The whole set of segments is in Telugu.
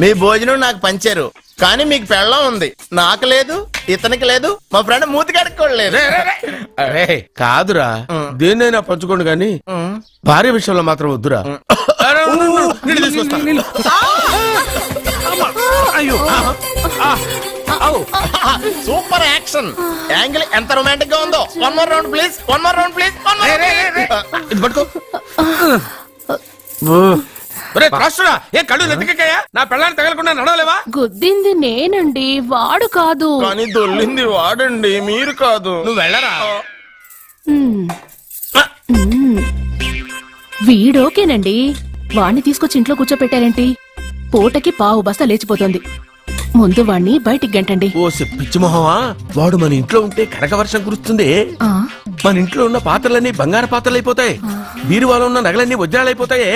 మీ భోజనం నాకు పంచారు, కానీ మీకు పెళ్ళం ఉంది, నాకు లేదు, ఇతనికి లేదు, మా ఫ్రెండ్ మూతి కడుక్కోలేదు. అరే కాదురా, దేన్నైనా పంచుకోండి గాని భార్య విషయంలో మాత్రం వద్దురా. సూపర్ యాక్షన్ యాంగిల్ ఎంత రొమాంటిక్ గా ఉందో. One more round please, one more round please. ఇది పట్టుకో. ఏ కళ్ళు నెత్తికెక్కాయా? నా పెళ్ళాన్ని తగలకుండా నడవలేవా? గుద్దింది నేనండి, వాడు కాదు. కానీ దొల్లింది వాడండి, మీరు కాదు. నువ్వు వెళ్ళరా. వీడోకేనండి, వాణ్ణి తీసుకొచ్చి ఇంట్లో కూర్చోపెట్టారేంటి? పూటకి పావు బస్తా లేచిపోతుంది. ముందు వాణ్ణి బయటికి గంటండి. ఓ పిచ్చి మొహమా, వాడు మన ఇంట్లో ఉంటే కనక వర్షం కురుస్తుంది. మన ఇంట్లో ఉన్న పాత్రలన్నీ బంగారు పాత్రలు అయిపోతాయి, బీరువాలో ఉన్న నగలన్నీ వజ్రాలు అయిపోతాయి,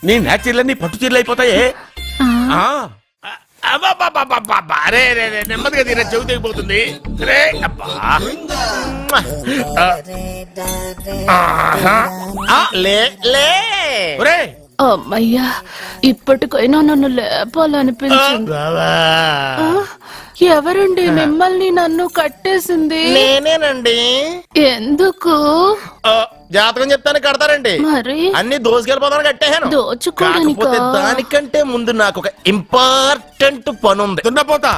నీ నాచీర్లన్నీ పట్టు చీరలు అయిపోతాయి. నెమ్మదిగా తీరా, చెవి తెగిపోతుంది. అమ్మయ్యా, ఇప్పటికైనా నన్ను లేపాలనిపించింది. ఎవరండి మిమ్మల్ని నన్ను కట్టేసింది? నేనేనండి. ఎందుకు? జాతకం చెప్తాను కడతారండి. మరి అన్ని దోసుకెళ్ళిపోతాను కట్టేహాను. కాకపోతే దానికంటే ముందు నాకు ఒక ఇంపార్టెంట్ పని ఉంది. తున్నపోతా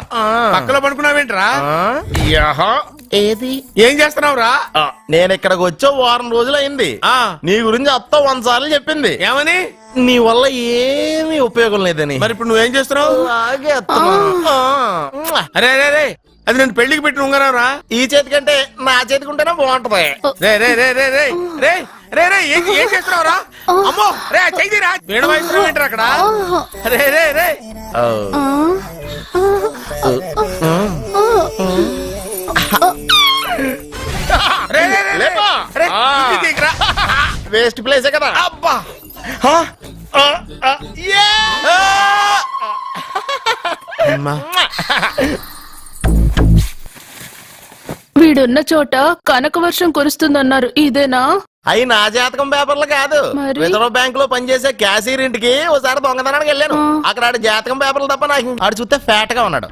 పక్కలో పడుకున్నావేంట్రా? ఏది ఏం చేస్తున్నావురా? నేను ఇక్కడికి వచ్చో వారం రోజులు అయింది. నీ గురించి అత్త 100 సార్లు చెప్పింది. ఏమని? నీ వల్ల ఏమీ ఉపయోగం లేదని. మరి ఇప్పుడు నువ్వేం చేస్తున్నావు? అరే అరే రే, అది నేను పెళ్లికి పెట్టిన ఉంగరం రా. ఈ చేతి కంటే నా చేతికి ఉంటేనే బాగుంటది. ఏం చేస్తున్నావు రా? అమ్మో రే, చెయ్యిరా. వేడి వయసు ఏంటారు అక్కడ? రే రే రే వేస్ట్ ప్లేసే కదా. అబ్బా వీడున్న చోట కనక వర్షం కురుస్తుందన్నారు, ఇదేనా? అయి నా జాతకం పేపర్లు కాదు. రిజర్వ్ బ్యాంక్ లో పనిచేసే క్యాషియర్ ఇంటికి ఒకసారి దొంగతనానికి వెళ్ళాను. అక్కడ ఆడి జాతకం పేపర్లు తప్ప నాకు ఆడు చూస్తే ఫ్యాట్ గా ఉన్నాడు.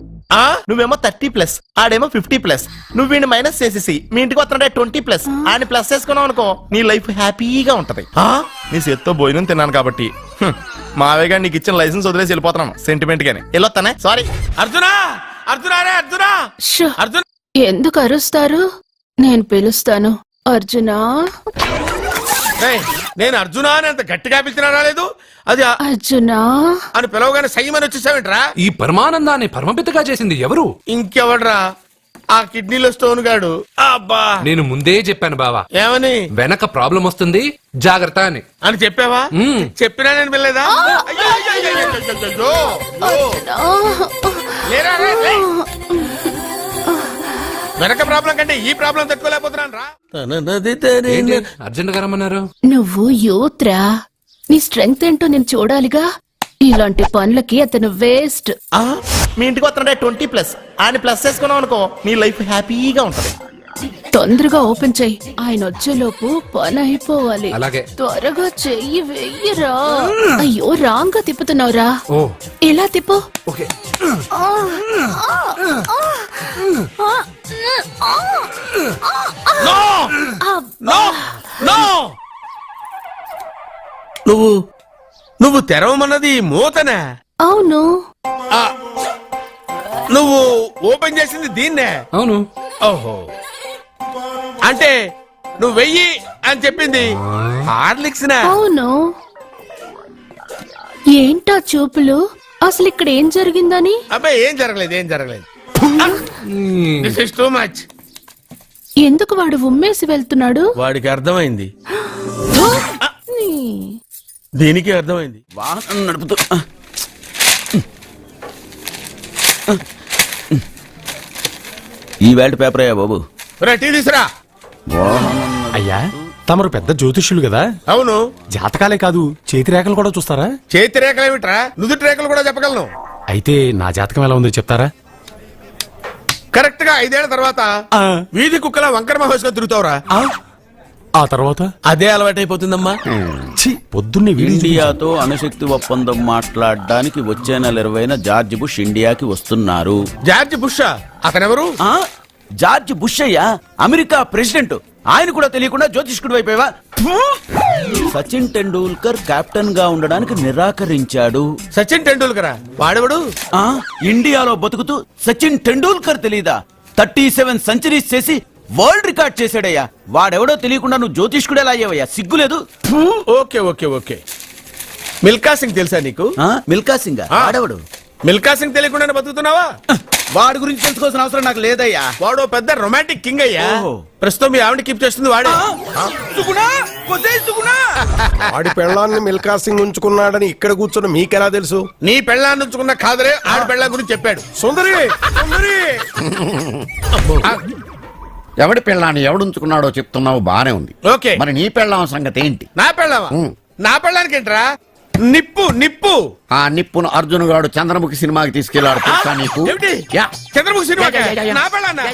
నువ్వేమో 30+, ఆడేమో 50+. నువ్వు వీడిని మైనస్ చేసేసి మీ ఇంటికి వస్తున్నాడే 20+, ఆయన ప్లస్ చేసుకున్నావు అనుకో, నీ లైఫ్ హ్యాపీగా ఉంటది. నీ చేత్తో భోజనం తిన్నాను కాబట్టి మావేగా నీకు ఇచ్చిన లైసెన్స్ వదిలేసి వెళ్ళిపోతున్నాను సెంటిమెంట్ గాని. వెళ్ళొస్తానే. సారీ. అర్జునా, అర్జునా రే, అర్జునా, అర్జున్. ఎందుకు అరుస్తారు? నేను పిలుస్తాను. అర్జునా. నేను అర్జునా అని అంత గట్టిగా పిలిచినా రాలేదు. అది అర్జునా అని పిలవగానే సైమని వచ్చేసావేంట్రా? ఈ పరమానందాన్ని పరమపితగా చేసింది ఎవరు? ఇంకెవడ్రా? ఆ కిడ్నీలో స్టోన్ గాడు. అబ్బా, నేను ముందే చెప్పాను బావా. ఏమని? వెనక ప్రాబ్లం వస్తుంది, జాగ్రత్త అని. అని చెప్పావా? చెప్పినా నేను వెళ్ళలేదా? వెనక ప్రాబ్లం కంటే ఈ ప్రాబ్లం తట్టుకోలేకపోతున్నాను రా. అర్జెంట్ గా రమ్మన్నారు. నువ్వు యూత్రా, నీ స్ట్రెంగ్త్ ఏంటో నేను చూడాలిగా. ఇలాంటి పనులకి అతను వేస్ట్. మీ ఇంటికి వస్తున్నాడే 20+, ఆయన ప్లస్ చేసుకున్నావు అనుకో, నీ లైఫ్ హ్యాపీగా ఉంటది. తొందరగా ఓపెన్ చెయ్యి, ఆయన వచ్చేలోపు పని అయిపోవాలి. అలాగే. త్వరగా చెయ్యి వెయ్యరా. అయ్యో, రాంగ్ గా తిప్పుతున్నావురా. ఓ, ఎలా తిప్పు. ఓకే. నువ్వు తెరవమన్నది మూతనే? అవును. నువ్వు ఓపెన్ చేసింది దీన్నే? అవును. ఓహో, అంటే నువ్వు వెయ్యి అని చెప్పింది హార్లిక్స్? అవును. ఏంటా చూపులు? అసలు ఇక్కడ ఏం జరిగిందని? అబ్బాయి ఏం జరగలేదు, ఏం జరగలేదు. This is too much. ఎందుకు వాడు ఉమ్మేసి వెళ్తున్నాడు? వాడికి అర్థమైంది, దీనికి అర్థమైంది. వాహనం నడుపుతూ ఈ వేల్ట్ పేపర్ అయ్యా బాబు. టీ తీసురా. అయ్యా, తమరు పెద్ద జ్యోతిష్యులు కదా? అవును. జాతకాలే కాదు, చేతి రేఖలు కూడా చూస్తారా? చేతి రేఖలు ఏమిట్రా? నుదుటి రేఖలు కూడా చెప్పగలను. అయితే నా జాతకం ఎలా ఉందో చెప్తారా? కరెక్ట్ గా 5 ఏళ్ల తర్వాత వీధి కుక్కల వంకర మహోత్సవం తిరుగుతావురా. ఆ తర్వాత అదే అలవాటైపోతుందమ్మా. పొద్దున్నే వీడియో ఇండియాతో అణుశక్తి ఒప్పందం మాట్లాడడానికి వచ్చే నెల 20న జార్జ్ బుష్ ఇండియాకి వస్తున్నారు. జార్జ్ బుషా? అతనెవరు? ఆ జార్జ్ బుష్ అయ్యా, అమెరికా ప్రెసిడెంట్. ఆయన కూడా తెలియకుండా జ్యోతిష్కుడు వైపోయావా? సచిన్ టెండూల్కర్ కెప్టెన్ గా ఉండడానికి నిరాకరించాడు. సచిన్ టెండూల్కరా? వాడెవడు? ఆ ఇండియాలో బతుకుతూ సచిన్ టెండూల్కర్ తెలీదా? 37 సెంచరీస్ చేసి వరల్డ్ రికార్డ్ చేశాడయ్యా. వాడెవడో తెలియకుండా నువ్వు జ్యోతిష్కుడు ఎలా అయ్యావయ్యా? సిగ్గులేదు. Okay okay okay. Milkha Singh తెలుసా నీకు? మిల్కా సింగ్ ఆ. వాడెవడు? మిల్కా సింగ్ తెలియకుండా బతుకుతున్నావా? వాడి గురించి తెలుసుకోవాల్సిన అవసరం నాకు లేదయ్యా. వాడు పెద్ద రొమాంటిక్ కింగ్ అయ్యా. ఓహో. ప్రస్తుతం మీ ఆవిడ కీప్ చేస్తుంది వాడే. సుగుణా, కొద్దిగా సుగుణా. ఆడి పెళ్ళాన్ని మిల్కా సింగ్ ఉంచుకున్నాడని ఇక్కడ కూర్చొని మీకెలా తెలుసు? నీ పెళ్ళాన్ని ఉంచుకున్న కాదరే ఆడి పెళ్ళ గురించి చెప్పాడు. సుందరి, సుందరి. ఎవడి పెళ్ళాన్ని ఎవడుంచుకున్నాడో చెప్తున్నావు బానే ఉంది. ఓకే. మరి నీ పెళ్ళాం సంగతి ఏంటి? నా పెళ్ళావా? నా పెళ్ళానికి ఏంట్రా? నిప్పు నిప్పు. ఆ నిప్పును అర్జున్ గాడు చంద్రముఖి సినిమాకి తీసుకెళ్లాడు తెలుసా నీకు? ఏమిటి? యా. Chandramukhi cinema yeah. నా పెళ్ళాన్నా?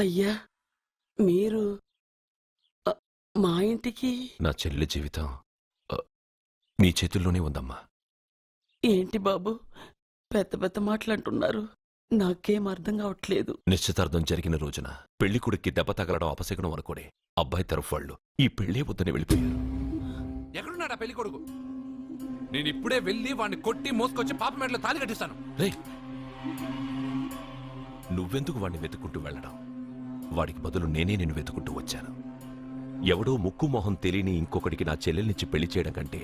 అయ్యా మీరు మా ఇంటికి నా చెల్లి జీవితం నీ చేతుల్లోనే ఉందమ్మా. ఏంటి బాబు పెద్ద పెద్ద మాటలంటున్నారు? నాకేం అర్థం కావట్లేదు. నిశ్చితార్థం జరిగిన రోజున పెళ్లి కొడుక్కి దెబ్బ తగలడం అపశకునం అనుకోడే అబ్బాయి తరఫు వాళ్ళు ఈ పెళ్లే వద్దని వెళ్ళిపోయారు. ఎక్కడున్నాడా పెళ్లి కొడుకు? నేను ఇప్పుడే వెళ్ళి వాడిని కొట్టి మోసుకొచ్చి పాప మెడలో తాళి కట్టిస్తాను. రే, నువ్వెందుకు వాడిని వెతుక్కుంటూ వెళ్ళడం? వాడికి బదులు నేనే నిన్ను వెతుకుంటూ వచ్చాను. ఎవడో ముక్కు మొహం తెలియని ఇంకొకటికి నా చెల్లెల్నిచ్చి పెళ్లి చేయడం కంటే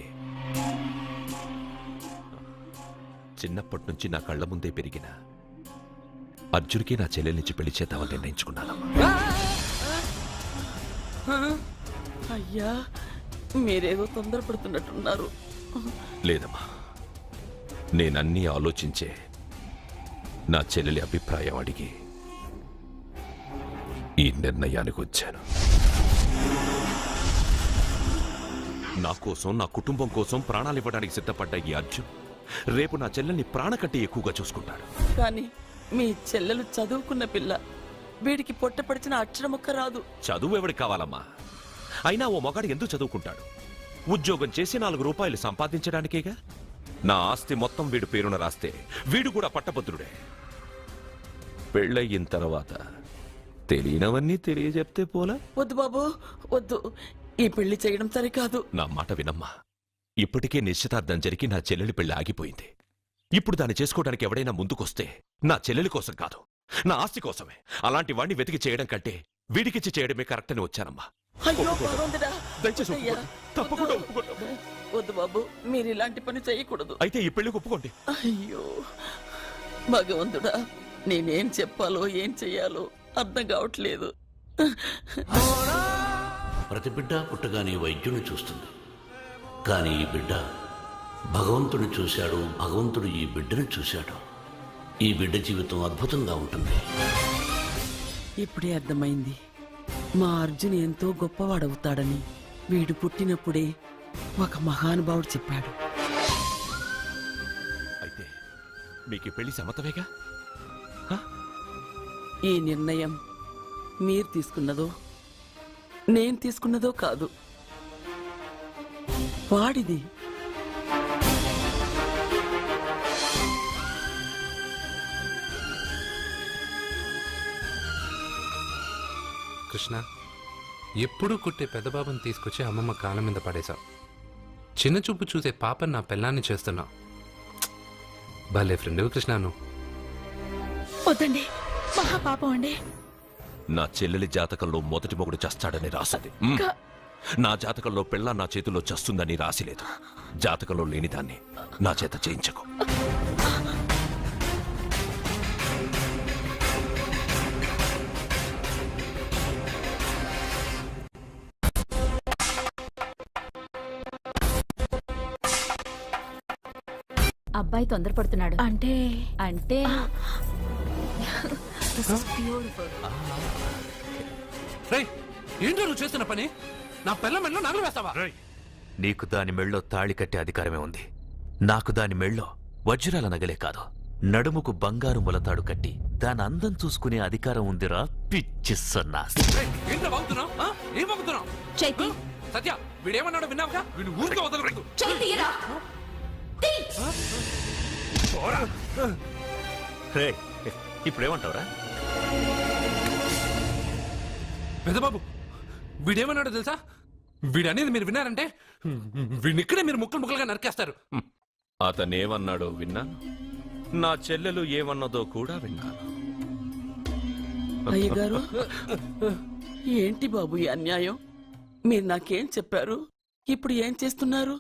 చిన్నప్పటి నుంచి నా కళ్ళ ముందే పెరిగిన అర్జున్కి నా చెల్లెల్నిచ్చి పెళ్లి చేద్దామని నిర్ణయించుకున్నానమ్మా. అయ్యా మీరేదో తొందరపడుతున్నట్టున్నారు. లేదమ్మా, నేనన్నీ ఆలోచించే నా చెల్లెలి అభిప్రాయం అడిగి ఈ నిర్ణయానికి వచ్చాను. నా కోసం, నా కుటుంబం కోసం ప్రాణాలు ఇవ్వడానికి సిద్ధపడ్డ ఈ అర్జున్ రేపు నా చెల్లెల్ని ప్రాణ కంటే ఎక్కువగా చూసుకుంటాడు. కానీ మీ చెల్లెలు చదువుకున్న పిల్ల, వీడికి పొట్టపడిచిన అక్షరముక్క రాదు. చదువు ఎవడికి కావాలమ్మా? అయినా ఓ మగాడు ఎందుకు చదువుకుంటాడు? ఉద్యోగం చేసి 4 రూపాయలు సంపాదించడానికేగా. నా ఆస్తి మొత్తం వీడు పేరున రాస్తే వీడు కూడా పట్టభద్రుడే. పెళ్ళయిన తర్వాత తెలియనవన్నీ తెలియజెప్తే పోలా? వద్దు బాబు వద్దు, ఈ పెళ్లి చేయడం సరికాదు. నా మాట వినమ్మా. ఇప్పటికే నిశ్చితార్థం జరిగి నా చెల్లెలి పెళ్లి ఆగిపోయింది. ఇప్పుడు దాన్ని చేసుకోవడానికి ఎవడైనా ముందుకొస్తే నా చెల్లెలి కోసం కాదు, నా ఆస్తి కోసమే. అలాంటి వాడిని వెతికి చేయడం కంటే వీడికిచ్చి చేయడమే కరెక్ట్ అని వచ్చానమ్మా. అయ్యో భగవంతుడా, దయచేసి అయ్యా, ఒప్పుకోండి. తప్పకుండా వద్దు. ఒప్పుకోండి. వద్దు బాబు, మీరు ఇలాంటి పని చేయకూడదు. అయితే ఈ పెళ్లికి ఒప్పుకోండి. అయ్యో భగవంతుడా, నేనేం చెప్పాలో ఏం చెయ్యాలో అర్థం కావట్లేదు. ప్రతి బిడ్డ పుట్టగానే వైద్యుని చూస్తుంది, కానీ ఈ బిడ్డ భగవంతుని చూశాడు, భగవంతుడు ఈ బిడ్డను చూశాడు. ఈ బిడ్డ జీవితం అద్భుతంగా ఉంటుంది. ఇప్పుడే అర్థమైంది, మా అర్జున్ ఎంతో గొప్పవాడవుతాడని. వీడు పుట్టినప్పుడే ఒక మహానుభావుడు చెప్పాడు. అయితే మీకు ఈ పెళ్లి సమ్మతమేగా? ఈ నిర్ణయం మీరు తీసుకున్నదో నేను తీసుకున్నదో కాదు, వాడిది. కృష్ణ, ఎప్పుడూ కుట్టే పెద్దబాబుని తీసుకొచ్చి అమ్మమ్మ కాళ్ళ మీద పడేశావు. చిన్న చూపు చూసే పాపని నా పెళ్ళాన్ని చేస్తున్నావు. భలే ఫ్రెండ్ కృష్ణ నువ్వు. వద్దండి, మహాపాపం అండి. నా చెల్లెలి జాతకంలో మొదటి మొగుడు చస్తాడని రాసింది. నా జాతకంలో పెళ్ళ నా చేతిలో చస్తుందని రాసిలేదు. జాతకంలో లేనిదాన్ని నా చేత చేయించకు. అబ్బాయి తొందరపడుతున్నాడు. అంటే అంటే రేయ్, ఏంటో నువ్వు చేస్తున్న పని? నా పెళ్ళ మెళ్ళో నగలు వేస్తావా? నీకు దాని మెళ్ళో తాళి కట్టే అధికారమే ఉంది, నాకు దాని మెళ్ళో వజ్రాల నగలే కాదు, నడుముకు బంగారు మొలతాడు కట్టి దాని అందం చూసుకునే అధికారం ఉందిరా పిచ్చి సన్నాసి. ఏంట్రా బాగుతున్నావు? ఏం బాగుతున్నావు? చైతి సత్య వీడేమన్నాడో విన్నావుగా? వీడు ఊరికే వదలలేదు. రే, ఇప్పుడేమంటావురా? పెద్దబాబు వీడేమన్నాడో తెలుసా? వీడనేది మీరు విన్నారంటే వీడిని ఇక్కడే మీరు ముక్కలు ముక్కలుగా నరికేస్తారు. అతనేమన్నాడో విన్నాను, నా చెల్లెలు ఏమన్నదో కూడా విన్నాను. అయ్యగారు ఏంటి బాబు ఈ అన్యాయం? మీరు నాకేం చెప్పారు? ఇప్పుడు ఏం చేస్తున్నారు?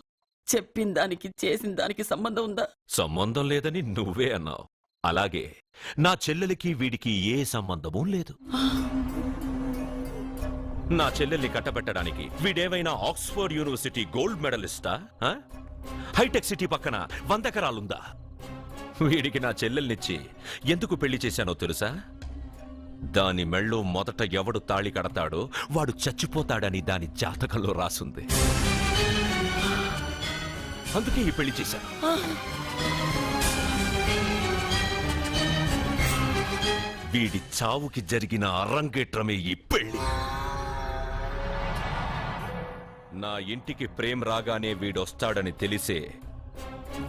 చెప్పిన దానికి చేసిన దానికి సంబంధం ఉందా? సంబంధం లేదని నువ్వే అన్నావు. అలాగే నా చెల్లెలికి వీడికి ఏ సంబంధమూ లేదు. నా చెల్లెల్ని కట్టబెట్టడానికి వీడేమైనా ఆక్స్ఫర్డ్ యూనివర్సిటీ గోల్డ్ మెడలిస్టా? హైటెక్ సిటీ పక్కన 100 ఎకరాలుందా? వీడికి నా చెల్లెల్నిచ్చి ఎందుకు పెళ్లి చేశానో తెలుసా? దాని మెళ్ళో మొదట ఎవడు తాళి కడతాడో వాడు చచ్చిపోతాడని దాని జాతకంలో రాసుంది. అందుకే ఈ పెళ్లి చేశాను. వీడి చావుకి జరిగిన అరంగేట్రమే ఈ పెళ్లి. నా ఇంటికి ప్రేమ్ రాగానే వీడొస్తాడని తెలిసే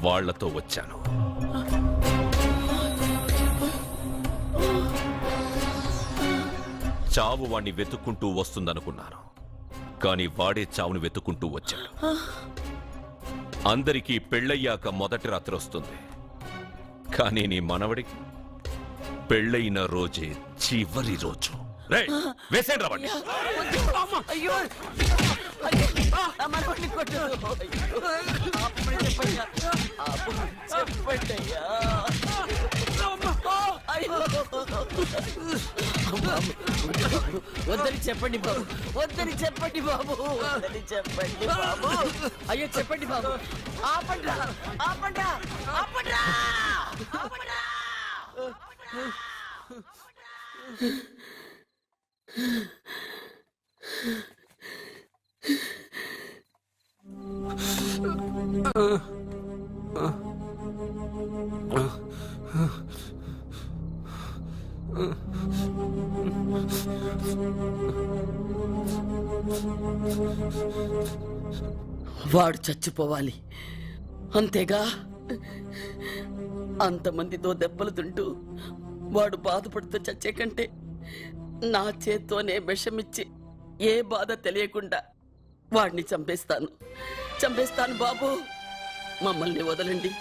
వాళ్లతో వచ్చాను. చావు వాణ్ణి వెతుక్కుంటూ వస్తుందనుకున్నాను, కాని వాడే చావుని వెతుక్కుంటూ వచ్చాడు. అందరికీ పెళ్ళయ్యాక మొదటి రాత్రి వస్తుంది, కానీ నీ మనవడికి పెళ్ళయిన రోజే చివరి రోజు. వేసేయండి రావండి. అయ్యో నా మనవడిని కొట్టు. చెప్పండి అయ్యా. వద్దని చెప్పండి బాబు, వద్దని చెప్పండి బాబు, వద్దని చెప్పండి బాబు. అయ్యో చెప్పండి బాబు. ఆపండ్రా, ఆపండ్రా, ఆపండ్రా, ఆపండ్రా. వాడు చచ్చిపోవాలి అంతేగా. అంతమందితో దెబ్బలు తింటూ వాడు బాధపడుతూ చచ్చే కంటే నా చేత్తోనే విషమిచ్చి ఏ బాధ తెలియకుండా వాడిని చంపేస్తాను, చంపేస్తాను బాబు. మమ్మల్ని వదలండి.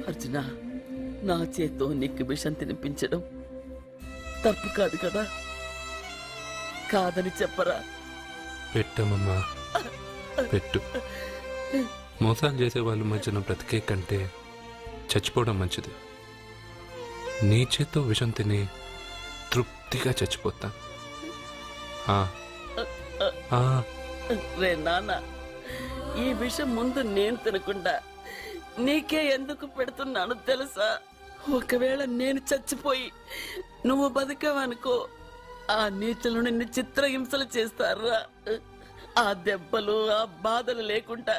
అర్జున, నా చేత్తో నీకు విషం తినిపించడం తప్పు కాదు కదా? కాదని చెప్పరా? పెట్టమమ్మా, పెట్టు. మోసాలు చేసే వాళ్ళ మధ్యన బ్రతికే కంటే చచ్చిపోవడం మంచిది. నీ చేత్తో విషం తిని తృప్తిగా చచ్చిపోతా. రే నాన్న, ఈ విషయం ముందు నేను తినకుండా నీకే ఎందుకు పెడుతున్నాను తెలుసా? ఒకవేళ నేను చచ్చిపోయి నువ్వు బతికావనుకో, ఆ నీచులు నిన్ను చిత్రహింసలు చేస్తారా? ఆ దెబ్బలు ఆ బాధలు లేకుండా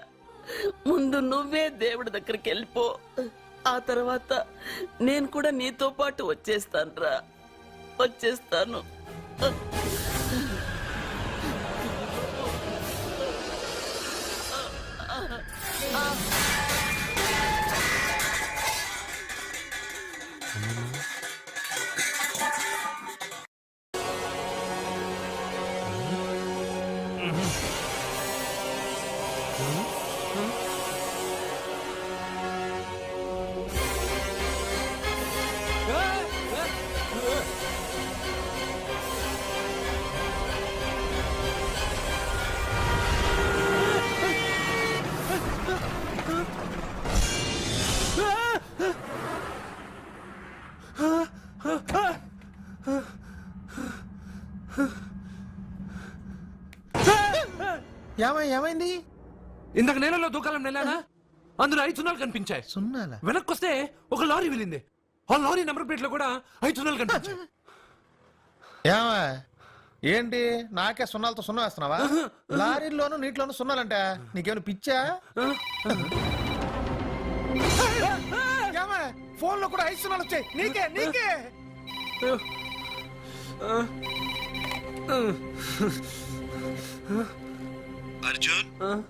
ముందు నువ్వే దేవుడి దగ్గరికి వెళ్ళిపో. ఆ తర్వాత నేను కూడా నీతో పాటు వచ్చేస్తాను. వచ్చేస్తాను. ఏమైంది? ఇందాక నేలలో దూకాలం నెలానా అందులో 5 సున్నాలు కనిపించాయి. సున్నాలా? వెనక్కొస్తే ఒక లారీ వెళ్ళింది. ఆ లారీ నెంబర్ ప్లేట్ లో కూడా 5 సున్నాలు కనిపించాయి. ఏమా ఏంటి నాకే సున్నాలతో సున్నా వేస్తున్నావా? లారీల్లోనూ నీటిలోనూ సున్నాలంటే నీకేమైనా పిచ్చా? ఫోన్ లో కూడా 5 సున్నాలు వచ్చాయి. నీకే అర్జున్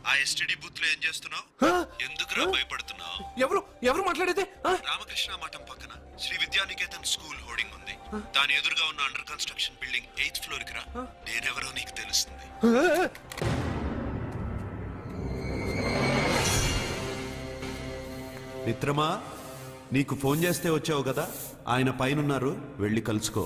ఆ ఎస్టీడీ బూత్ లో ఏం చేస్తున్నావు? ఎందుకురా భయపడుతున్నావు? ఎవరు మాట్లాడేది? రామకృష్ణ మఠం పక్కన శ్రీ విద్యానికేతన్ స్కూల్ హోర్డింగ్ ఉంది. దాని ఎదురుగా ఉన్న under construction building 8th floor కి రా. నేనెవరో నీకు తెలుస్తుంది. మిత్రమా, నీకు ఫోన్ చేస్తే వచ్చావు కదా, ఆయన పైనున్నారు, వెళ్ళి కలుసుకో.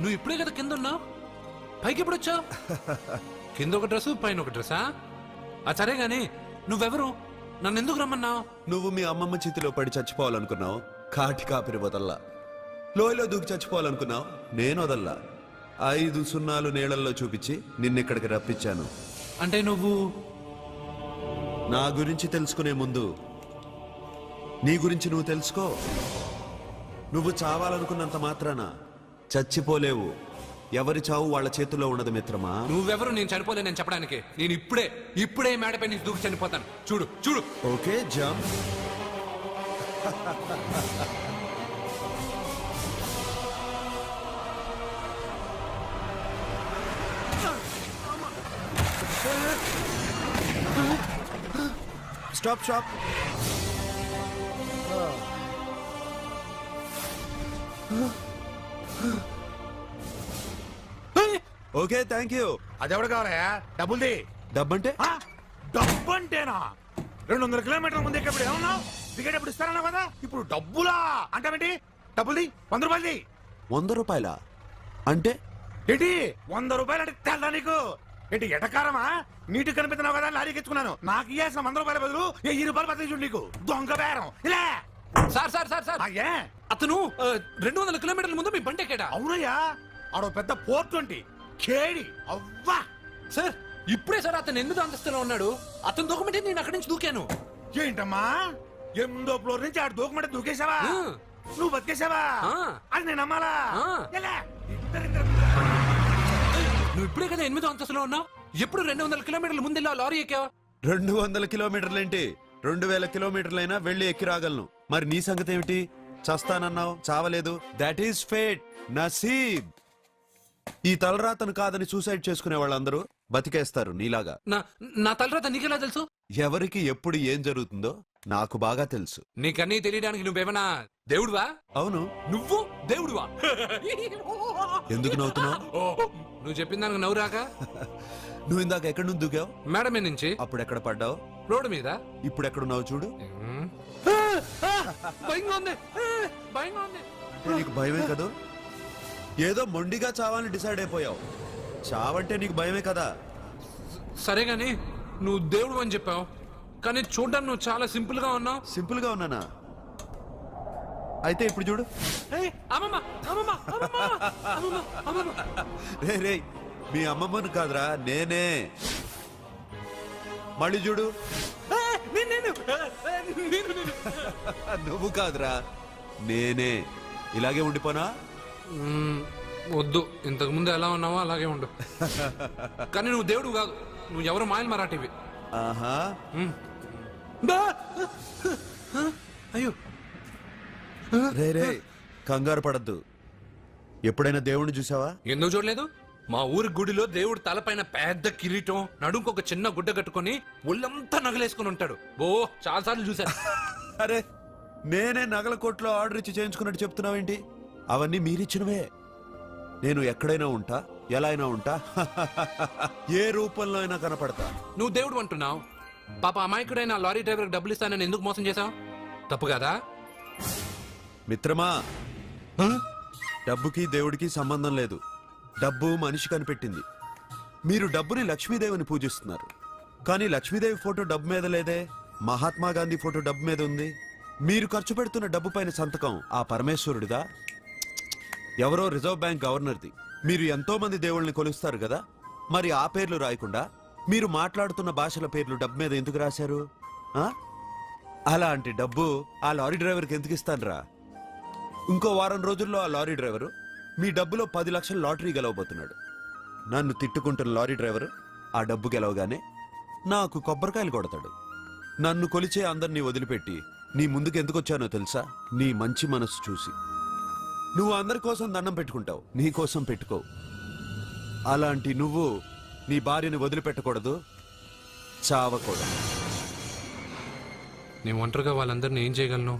నువ్వు ఇప్పుడే కదా కింద ఉన్నావు, పైకి ఎప్పుడు వచ్చావు? కింద ఒక డ్రెస్ పైన ఒక డ్రెస్సా? సరే గాని నువ్వెవరు? నన్ను ఎందుకు రమ్మన్నావు? నువ్వు మీ అమ్మమ్మ చేతిలో పడి చచ్చిపోవాలనుకున్నావు, కాటి కాపిరి వదల్లా. లోయలో దూకి చచ్చిపోవాలనుకున్నావు, నేను వదల్లా. 5 సున్నాలు నీళ్ళల్లో చూపించి నిన్నిక్కడికి రప్పించాను. అంటే నువ్వు నా గురించి తెలుసుకునే ముందు నీ గురించి నువ్వు తెలుసుకో. నువ్వు చావాలనుకున్నంత మాత్రాన చచ్చిపోలేవు. ఎవరి చావు వాళ్ళ చేతుల్లో ఉండదు మిత్రమా. నువ్వెవరు నేను చనిపోలేనని చెప్పడానికి? నేను ఇప్పుడే మేడపై నుంచి దూకి చనిపోతాను. చూడు. Okay, jump. Stop. Okay, thank you. అదెవడు కావాలయా? డబ్బుల్ది. డబ్బంటే డబ్బు అంటేనా? 200 కిలోమీటర్ల ముందు ఎక్కడ ఏమన్నావు? టికెట్ ఎప్పుడు ఇస్తారన్నావు కదా, ఇప్పుడు డబ్బులా అంటావేంటి? డబ్బుల్ది 100 రూపాయలది. 100 రూపాయలా? అంటే ఏంటి 100 రూపాయలు అంటే తెల్లా నీకు? ఏంటి ఎటకారమా? నీటి కనిపిస్తున్నావు కదా, లారీకి ఎత్తుకున్నాను. నాకు ఇయ్యాల్సిన 100 రూపాయల బదులు 1000 రూపాయలు బదిలీ చూడు నీకు. దొంగ బేరం. ఇలా సార్ అతను 200 కిలోమీటర్ల ముందు మీ బండి ఎక్కాడా? అవునయ్యా, ఆడో పెద్ద పోర్ట్ వంటి కేడి అవ్వా. సార్ ఇప్పుడే సార్ అతను 8వ అంతస్తులో ఉన్నాడు. అతను దూకమంటే నేను అక్కడి నుంచి దూకాను. ఏంటమ్మా 8వ ఫ్లోర్ నుంచి ఆడు దూకమంటే దూకేశావా? నువ్వు బతికేశావా? అది నేను నమ్మాలా? ఎలా? నువ్వు ఇప్పుడే కదా 8వ అంతస్తులో ఉన్నావు. ఎప్పుడు 200 కిలోమీటర్ల ముందు లారీ ఎక్కావా? 200 కిలోమీటర్లేంటి, 2000 కిలోమీటర్లైనా వెళ్ళి ఎక్కి రాగలను. మరి నీ సంగతి ఏమిటి? చస్తానన్నావు, చావలేదు. That is fate, నసీబ్. ఈ తలరాతను కాదని సూసైడ్ చేసుకునే వాళ్ళందరూ బతికేస్తారు నీలాగా. నా తలరాత నీకెలా తెలుసు? ఎవరికి ఎప్పుడు ఏం జరుగుతుందో నాకు బాగా తెలుసు. నీకన్నీ తెలియడానికి నువ్వేమన్నా దేవుడువా? అవును. నువ్వు దేవుడువా? ఎందుకు నవ్వుతున్నావు? నువ్వు చెప్పిన దానికి నవ్వు రాక? నువ్వు ఇందాక ఎక్కడి నుంచి దూకావు? మేడమే నుంచి. అప్పుడు ఎక్కడ పడ్డావు? రోడ్డు మీద. ఇప్పుడు ఎక్కడున్నావు చూడు. భయంగా ఉంది. నీకు భయమే కదా? ఏదో మొండిగా చావాలని డిసైడ్ అయిపోయావు. చావంటే నీకు భయమే కదా? సరే గాని నువ్వు దేవుడు అని చెప్పావు, కానీ చూడ్డానికి నువ్వు చాలా సింపుల్ గా ఉన్నావు. సింపుల్ గా ఉన్నానా? అయితే ఇప్పుడు చూడు. రే మీ అమ్మమ్మను కాదురా, నేనే. మళ్ళీ చూడు. నువ్వు కాదురా, నేనే. ఇలాగే ఉండిపోనా? వద్దు, ఇంతకు ముందు ఎలా ఉన్నావో అలాగే ఉండు. కానీ నువ్వు దేవుడు కాదు, నువ్వు ఎవరు మాయలు మరాఠీవి. ఆహా. అయ్యో రే కంగారు పడద్దు. ఎప్పుడైనా దేవుణ్ణి చూసావా? ఎందుకు చూడలేదు? మా ఊరి గుడిలో దేవుడు తలపైన పెద్ద కిరీటం, నడుంకు ఒక చిన్న గుడ్డ కట్టుకొని ఒళ్ళంతా నగలేసుకుని ఉంటాడు. ఓ చాలా సార్లు చూసాను. అరే నేనే నగల కొట్లో ఆర్డర్ ఇచ్చి చేయించుకున్నట్టు చెప్తున్నావేంటి? అవన్నీ మీరిచ్చినవే. నేను ఎక్కడైనా ఉంటా, ఎలా అయినా ఉంటా, ఏ రూపంలో అయినా కనపడతా. నువ్వు దేవుడు అంటున్నావు. పాప అమాయకుడైన లారీ డ్రైవర్ డబ్బులు ఇస్తానని ఎందుకు మోసం చేశావు? తప్పు కదా? మిత్రమా, డబ్బుకి దేవుడికి సంబంధం లేదు. డబ్బు మనిషి కనిపెట్టింది. మీరు డబ్బుని లక్ష్మీదేవిని పూజిస్తున్నారు, కానీ లక్ష్మీదేవి ఫోటో డబ్బు మీద లేదే. మహాత్మా గాంధీ ఫోటో డబ్బు మీద ఉంది. మీరు ఖర్చు పెడుతున్న డబ్బు పైన సంతకం ఆ పరమేశ్వరుడిదా, ఎవరో రిజర్వ్ బ్యాంక్ గవర్నర్ది? మీరు ఎంతో మంది దేవుళ్ళని కొలుస్తారు కదా, మరి ఆ పేర్లు రాయకుండా మీరు మాట్లాడుతున్న భాషల పేర్లు డబ్బు మీద ఎందుకు రాశారు? ఆ? అలాంటి డబ్బు ఆ లారీ డ్రైవర్కి ఎందుకు ఇస్తానురా? ఇంకో వారం రోజుల్లో ఆ లారీ డ్రైవరు మీ డబ్బులో 10 లక్షల లాటరీ గెలవబోతున్నాడు. నన్ను తిట్టుకుంటున్న లారీ డ్రైవరు ఆ డబ్బు గెలవగానే నాకు కొబ్బరికాయలు కొడతాడు. నన్ను కొలిచే అందరినీ వదిలిపెట్టి నీ ముందుకు ఎందుకు వచ్చానో తెలుసా? నీ మంచి మనసు చూసి. నువ్వు అందరి కోసం దండం పెట్టుకుంటావు, నీ కోసం పెట్టుకోవు. అలాంటి నువ్వు నీ భార్యని వదిలిపెట్టకూడదు, చావకూడదు. నేను ఒంటరిగా వాళ్ళందరినీ ఏం చేయగలను?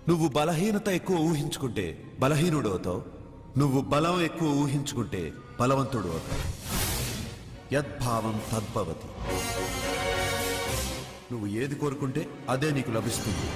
నువ్వు బలహీనత ఎక్కువ ఊహించుకుంటే బలహీనుడు అవుతావు. నువ్వు బలం ఎక్కువ ఊహించుకుంటే బలవంతుడు అవుతావు. యద్భావం తద్భవతి. నువ్వు ఏది కోరుకుంటే అదే నీకు లభిస్తుంది.